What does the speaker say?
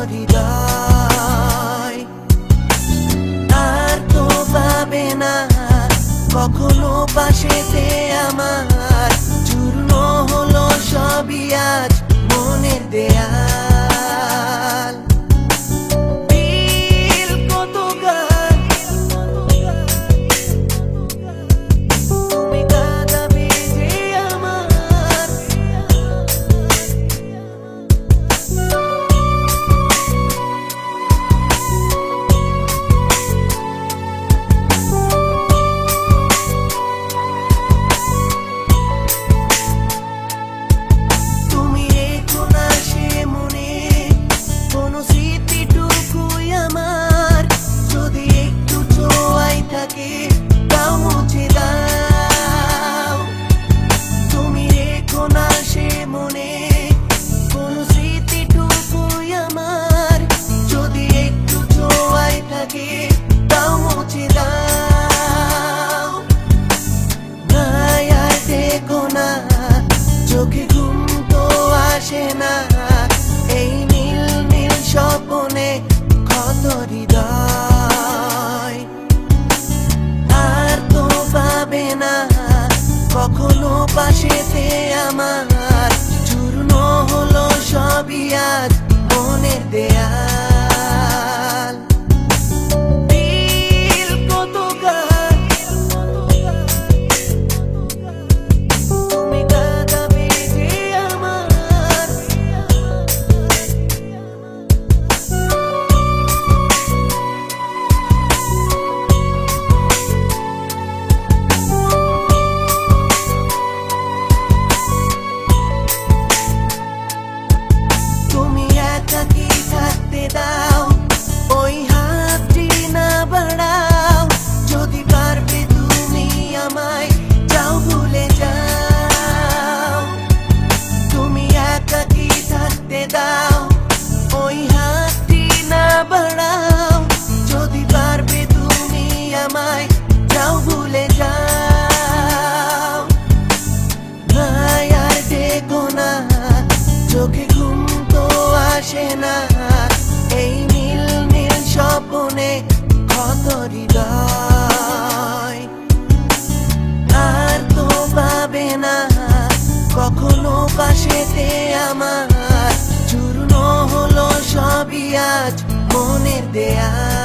হৃদয় আর তো পাবে না কখনো পাশেতে আমার। চূর্ণ হলো সবই আজ মনের দেয়াল। দিল কত গান তুমি কাঁদাবে যে আমার। তুমি রেখো না সে মনে কোনো স্মৃতিটুকুই আমার। যদি একটু ছোঁয়াই থাকে তাও মুছে দাও। তুমি রেখো না সে মনে কোনো স্মৃতিটুকুই আমার। যদি একটু ছোঁয়াই থাকে তাও মুছে দাও। নাই আর দেখো না চোখে ঘুম তো আসে না এই নীল নীল স্বপ্নে ক্ষত হৃদয় আর তো পাবে না কখনো পাশেতে আমার। চূর্ণ হলো সবই আজ মনের দেয়াল। দিল কত গান তুমি কাঁদাবে যে আমার। তুমি একাকী থাকতে দাও ওই হাতটি না বাড়াও। যদি পারবে তুমি আমায় যাও ভুলে যাও। তুমি একাকী থাকতে দাও ওই হাতটি না বাড়াও। যদি পারবে তুমি আমায় যাও ভুলে যাও। নাই আর দেখো না চোখে ঘুম তো আসে না এই নীল নীল স্বপ্নে ক্ষত হৃদয় আর তো পাবে না কখনো পাশেতে আমার। চূর্ণ হলো সবই আজ মনের দেয়াল।